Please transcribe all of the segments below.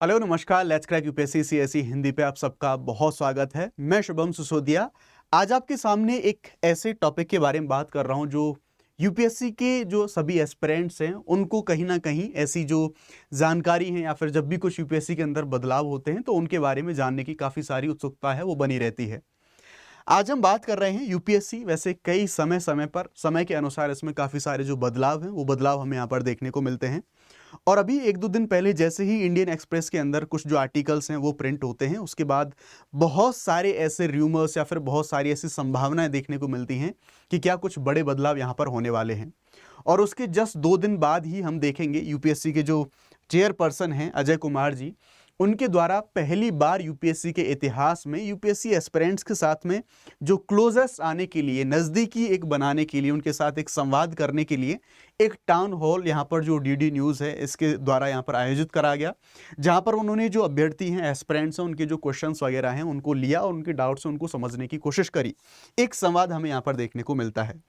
Hello नमस्कार। Let's crack UPSC CSE Hindi पे आप सबका बहुत स्वागत है। मैं शुभम सिसोदिया आज आपके सामने एक ऐसे टॉपिक के बारे में बात कर रहा हूं जो यूपीएससी के जो सभी एस्पिरेंट्स हैं उनको कहीं ना कहीं ऐसी जो जानकारी है या फिर जब भी कुछ यूपीएससी के अंदर बदलाव होते हैं तो उनके बारे में जानने की काफ़ी सारी उत्सुकता है, वो बनी रहती है। आज हम बात कर रहे हैं यूपीएससी। वैसे कई समय समय पर समय के अनुसार इसमें काफ़ी सारे जो बदलाव हैं वो बदलाव हमें यहाँ पर देखने को मिलते हैं। और अभी एक दो दिन पहले जैसे ही इंडियन एक्सप्रेस के अंदर कुछ जो आर्टिकल्स हैं वो प्रिंट होते हैं, उसके बाद बहुत सारे ऐसे र्यूमर्स या फिर बहुत सारी ऐसी संभावनाएं देखने को मिलती हैं कि क्या कुछ बड़े बदलाव यहाँ पर होने वाले हैं। और उसके जस्ट 2 दिन बाद ही हम देखेंगे यूपीएससी के जो चेयरपर्सन हैं अजय कुमार जी, उनके द्वारा पहली बार यूपीएससी के इतिहास में यूपीएससी एस्पिरेंट्स के साथ में जो क्लोजेस्ट आने के लिए, नज़दीकी एक बनाने के लिए, उनके साथ एक संवाद करने के लिए एक टाउन हॉल यहाँ पर जो डीडी न्यूज़ है इसके द्वारा यहाँ पर आयोजित करा गया, जहाँ पर उन्होंने जो अभ्यर्थी हैं, एस्पिरेंट्स हैं, उनके जो क्वेश्चंस वगैरह हैं उनको लिया और उनके डाउट्स उनको समझने की कोशिश करी। एक संवाद हमें यहाँ पर देखने को मिलता है।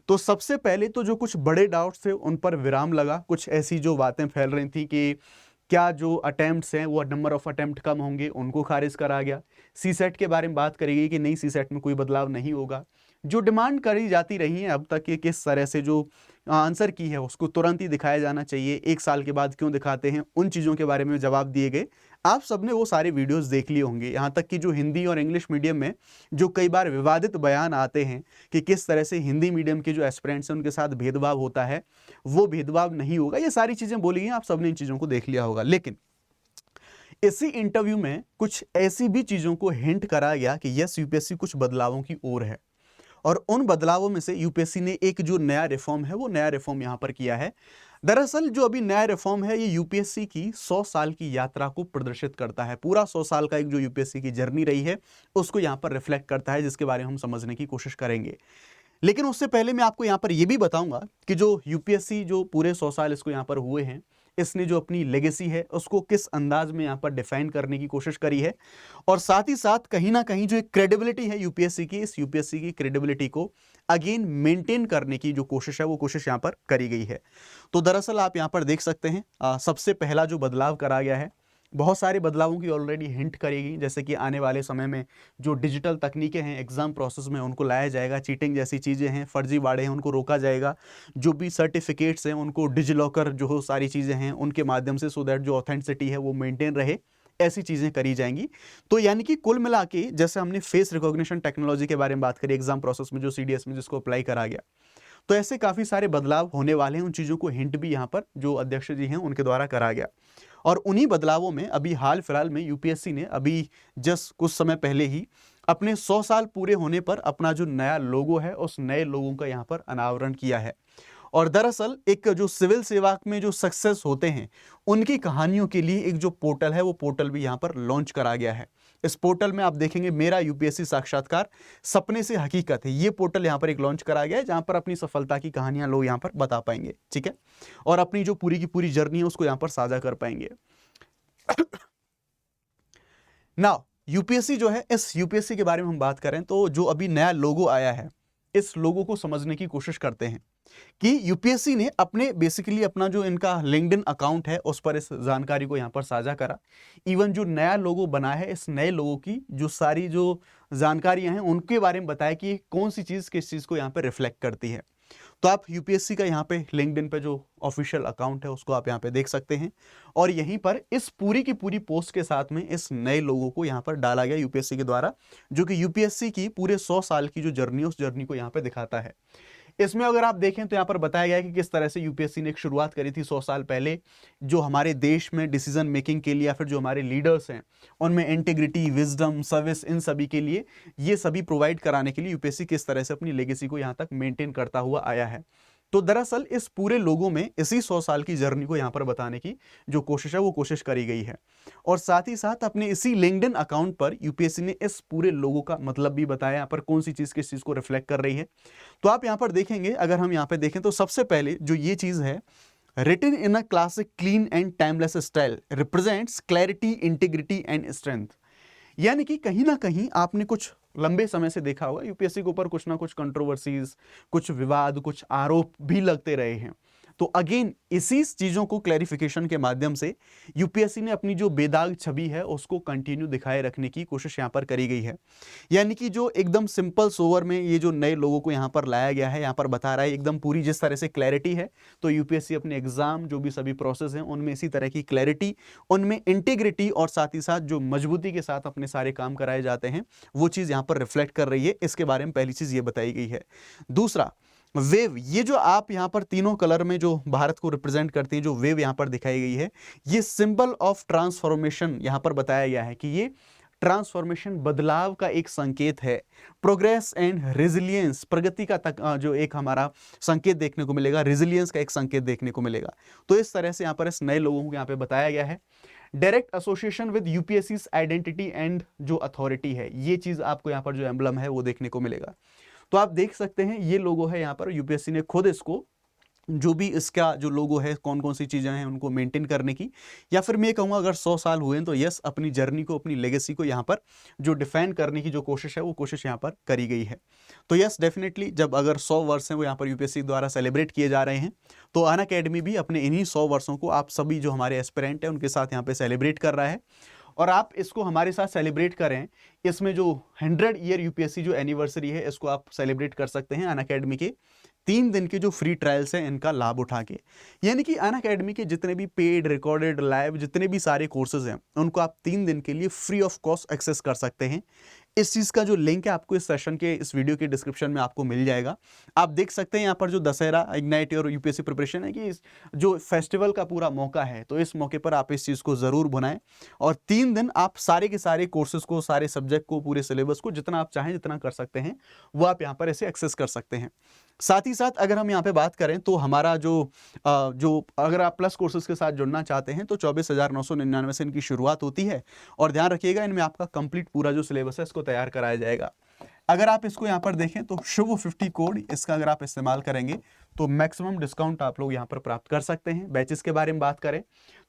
तो सबसे पहले तो जो कुछ बड़े डाउट्स थे उन पर विराम लगा। कुछ ऐसी जो बातें फैल रही थी कि क्या जो अटेम्प्ट्स हैं वो नंबर ऑफ अटेम्प्ट कम होंगे, उनको खारिज करा गया। सी सेट के बारे में बात करी गई कि नहीं, सी सेट में कोई बदलाव नहीं होगा। जो डिमांड करी जाती रही है अब तक कि किस तरह से जो आंसर की है उसको तुरंत ही दिखाया जाना चाहिए, 1 साल के बाद क्यों दिखाते हैं, उन चीज़ों के बारे में जवाब दिए गए। आप सबने वो सारे वीडियोस देख लिए होंगे। यहाँ तक कि जो हिंदी और इंग्लिश मीडियम में जो कई बार विवादित बयान आते हैं कि किस तरह से हिंदी मीडियम के जो एस्पिरेंट्स हैं उनके साथ भेदभाव होता है, वो भेदभाव नहीं होगा। ये सारी चीज़ें बोली हैं, आप सबने इन चीज़ों को देख लिया होगा। लेकिन इसी इंटरव्यू में कुछ ऐसी भी चीज़ों को हिंट करा गया कि यस, यूपीएससी कुछ बदलावों की ओर है। और उन बदलावों में से यूपीएससी ने एक जो नया रिफॉर्म है वो नया रिफॉर्म यहां पर किया है। दरअसल जो अभी नया रिफॉर्म है ये यूपीएससी की 100 साल की यात्रा को प्रदर्शित करता है। पूरा 100 साल का एक जो यूपीएससी की जर्नी रही है उसको यहां पर रिफ्लेक्ट करता है, जिसके बारे में हम समझने की कोशिश करेंगे। लेकिन उससे पहले मैं आपको यहाँ पर यह भी बताऊंगा कि जो यूपीएससी जो पूरे 100 साल इसको यहाँ पर हुए हैं, इसने जो अपनी लेगेसी है उसको किस अंदाज में यहाँ पर डिफाइन करने की कोशिश करी है, और साथ ही साथ कहीं ना कहीं जो एक क्रेडिबिलिटी है यूपीएससी की, इस यूपीएससी की क्रेडिबिलिटी को अगेन मेंटेन करने की जो कोशिश है वो कोशिश यहाँ पर करी गई है। तो दरअसल आप यहाँ पर देख सकते हैं सबसे पहला जो बदलाव करा गया है, बहुत सारे बदलावों की ऑलरेडी हिंट करेगी, जैसे कि आने वाले समय में जो डिजिटल तकनीकें हैं एग्जाम प्रोसेस में उनको लाया जाएगा, चीटिंग जैसी चीज़ें हैं, फर्जीवाड़े हैं, उनको रोका जाएगा। जो भी सर्टिफिकेट्स हैं उनको डिजिलॉकर जो हो सारी चीज़ें हैं उनके माध्यम से, सो दैट जो ऑथेंटिसिटी है वो मेंटेन रहे, ऐसी चीज़ें करी जाएंगी। तो यानी कि कुल मिला के जैसे हमने फेस रिकॉग्निशन टेक्नोलॉजी के बारे में बात करी एग्जाम प्रोसेस में, जो सीडीएस में जिसको अप्लाई करा गया, तो ऐसे काफ़ी सारे बदलाव होने वाले हैं। उन चीज़ों को हिंट भी यहाँ पर जो अध्यक्ष जी हैं उनके द्वारा करा गया। और उन्हीं बदलावों में अभी हाल फिलहाल में यूपीएससी ने अभी जस्ट कुछ समय पहले ही अपने 100 साल पूरे होने पर अपना जो नया लोगो है उस नए लोगों का यहाँ पर अनावरण किया है। और दरअसल एक जो सिविल सेवा में जो सक्सेस होते हैं उनकी कहानियों के लिए एक जो पोर्टल है वो पोर्टल भी यहाँ पर लॉन्च करा गया है। इस पोर्टल में आप देखेंगे मेरा यूपीएससी साक्षात्कार सपने से हकीकत है, ये पोर्टल यहाँ पर एक लॉन्च करा गया है जहाँ पर अपनी सफलता की कहानियां लोग यहाँ पर बता पाएंगे, ठीक है, और अपनी जो पूरी की पूरी जर्नी है उसको यहाँ पर साझा कर पाएंगे। नाउ यूपीएससी जो है, इस यूपीएससी के बारे में हम बात करें तो जो अभी नया लोगो आया है, इस लोगो को समझने की कोशिश करते हैं कि यूपीएससी ने अपने बेसिकली अपना जो इनका लिंक्डइन अकाउंट है उस पर इस जानकारी को यहाँ पर साझा करा। इवन जो नया लोगो बना है, इस नए लोगो की जो सारी जो जानकारियां हैं उनके बारे में बताया कि कौन सी चीज़ किस चीज़ को यहाँ पर रिफ्लेक्ट करती है। तो आप यूपीएससी का यहाँ पे लिंक्डइन पे जो ऑफिशियल अकाउंट है उसको आप यहाँ पे देख सकते हैं, और यहीं पर इस पूरी की पूरी पोस्ट के साथ में इस नए लोगों को यहाँ पर डाला गया यूपीएससी के द्वारा, जो कि यूपीएससी की पूरे 100 साल की जो जर्नी है उस जर्नी को यहाँ पे दिखाता है। इसमें अगर आप देखें तो यहाँ पर बताया गया है कि किस तरह से यूपीएससी ने एक शुरुआत करी थी 100 साल पहले, जो हमारे देश में डिसीजन मेकिंग के लिए या फिर जो हमारे लीडर्स हैं उनमें इंटीग्रिटी, विजडम, सर्विस, इन सभी के लिए, ये सभी प्रोवाइड कराने के लिए यूपीएससी किस तरह से अपनी लेगेसी को यहाँ तक मेंटेन करता हुआ आया है। तो दरअसल इस पूरे लोगों में इसी 100 साल की जर्नी को यहाँ पर बताने की जो कोशिश है वो कोशिश करी गई है। और साथ ही साथ अपने इसी लिंक्डइन अकाउंट पर यूपीएससी ने इस पूरे लोगों का मतलब भी बताया, यहाँ पर कौन सी चीज़ किस चीज़ को रिफ्लेक्ट कर रही है। तो आप यहाँ पर देखेंगे, अगर हम यहाँ पे देखें तो सबसे पहले जो ये चीज़ है, written in a classic clean and timeless style represents clarity, integrity and strength. यानी कि कहीं ना कहीं आपने कुछ लंबे समय से देखा होगा यूपीएससी के ऊपर कुछ ना कुछ कंट्रोवर्सीज, कुछ विवाद, कुछ आरोप भी लगते रहे हैं। तो अगेन इसी चीज़ों को क्लैरिफिकेशन के माध्यम से यूपीएससी ने अपनी जो बेदाग छवि है उसको कंटिन्यू दिखाए रखने की कोशिश यहाँ पर करी गई है। यानी कि जो एकदम सिंपल सोवर में ये जो नए लोगों को यहाँ पर लाया गया है, यहाँ पर बता रहा है एकदम पूरी जिस तरह से क्लैरिटी है, तो यूपीएससी अपने एग्जाम जो भी सभी प्रोसेस हैं उनमें इसी तरह की क्लैरिटी, उनमें इंटीग्रिटी और साथ ही साथ जो मजबूती के साथ अपने सारे काम कराए जाते हैं वो चीज़ यहाँ पर रिफ्लेक्ट कर रही है। इसके बारे में पहली चीज़ ये बताई गई है। दूसरा, वेव, ये जो आप यहां पर तीनों कलर में जो भारत को रिप्रेजेंट करती है जो वेव यहां पर दिखाई गई है, ये सिंबल ऑफ ट्रांसफॉर्मेशन यहां पर बताया गया है कि ये ट्रांसफॉर्मेशन बदलाव का एक संकेत है। प्रोग्रेस एंड रेजिलियंस, प्रगति का जो एक हमारा संकेत देखने को मिलेगा, रेजिलियंस का एक संकेत देखने को मिलेगा। तो इस तरह से यहां पर इस नए लोगों को यहां पे बताया गया है। Direct association with UPSC identity and जो अथॉरिटी है, ये चीज आपको यहां पर जो एम्बलम है वो देखने को मिलेगा। तो आप देख सकते हैं ये लोगो है यहाँ पर, यूपीएससी ने खुद इसको जो भी इसका जो लोगो है कौन कौन सी चीज़ें हैं उनको मेंटेन करने की, या फिर मैं कहूँगा अगर 100 साल हुए हैं तो यस अपनी जर्नी को, अपनी लेगेसी को यहाँ पर जो डिफाइन करने की जो कोशिश है वो कोशिश यहाँ पर करी गई है। तो यस डेफिनेटली जब अगर 100 वर्ष हैं वो यहाँ पर यूपीएससी द्वारा सेलिब्रेट किए जा रहे हैं, तो अनअकैडमी भी अपने इन्हीं 100 वर्षों को आप सभी जो हमारे एस्पिरेंट हैं उनके साथ यहाँ पे सेलिब्रेट कर रहा है। और आप इसको हमारे साथ सेलिब्रेट करें, इसमें जो 100 ईयर यूपीएससी जो एनिवर्सरी है इसको आप सेलिब्रेट कर सकते हैं अनअकैडमी के 3 दिन के जो फ्री ट्रायल्स हैं इनका लाभ उठा के। यानी कि अनअकैडमी के जितने भी पेड, रिकॉर्डेड, लाइव जितने भी सारे कोर्सेज हैं उनको आप 3 दिन के लिए फ्री ऑफ कॉस्ट एक्सेस कर सकते हैं। इस चीज़ का जो लिंक है आपको इस सेशन के, इस वीडियो के डिस्क्रिप्शन में आपको मिल जाएगा। आप देख सकते हैं यहाँ पर जो दशहरा इग्नाइट और यूपीएससी प्रिपरेशन है कि जो फेस्टिवल का पूरा मौका है, तो इस मौके पर आप इस चीज़ को ज़रूर बनाएं और 3 दिन आप सारे के सारे कोर्सेज को, सारे सब्जेक्ट को, पूरे सिलेबस को जितना आप चाहें, जितना कर सकते हैं वो आप यहाँ पर ऐसे एक्सेस कर सकते हैं। साथ ही साथ अगर हम यहाँ पे बात करें तो हमारा जो अगर आप प्लस कोर्सेज के साथ जुड़ना चाहते हैं तो 24,999 से इनकी शुरुआत होती है। और ध्यान रखिएगा इनमें आपका कंप्लीट पूरा जो सिलेबस है इसको तैयार कराया जाएगा। अगर आप इसको यहाँ पर देखें तो शुभ 50 कोड, इसका अगर आप इस्तेमाल करेंगे तो मैक्सिमम डिस्काउंट आप लोग यहाँ पर प्राप्त कर सकते हैं। बैचेस के बारे में बात करें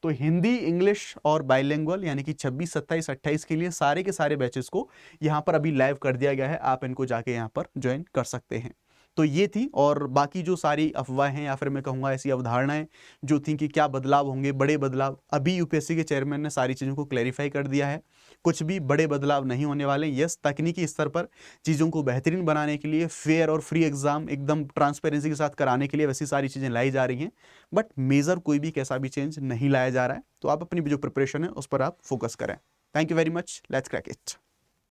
तो हिंदी, इंग्लिश और बाइलिंगुअल यानी कि 26, 27, 28 के लिए सारे के सारे बैचेस को यहाँ पर अभी लाइव कर दिया गया है। आप इनको जाके यहाँ पर ज्वाइन कर सकते हैं। तो ये थी, और बाकी जो सारी अफवाहें या फिर मैं कहूँगा ऐसी अवधारणाएं जो थी कि क्या बदलाव होंगे, बड़े बदलाव, अभी यूपीएससी के चेयरमैन ने सारी चीज़ों को क्लैरिफाई कर दिया है। कुछ भी बड़े बदलाव नहीं होने वाले। यस, तकनीकी स्तर पर चीज़ों को बेहतरीन बनाने के लिए, फेयर और फ्री एग्जाम एकदम ट्रांसपेरेंसी के साथ कराने के लिए वैसी सारी चीज़ें लाई जा रही हैं, बट मेजर कोई भी कैसा भी चेंज नहीं लाया जा रहा है। तो आप अपनी जो प्रिपरेशन है उस पर आप फोकस करें। Thank you very much, let's crack it.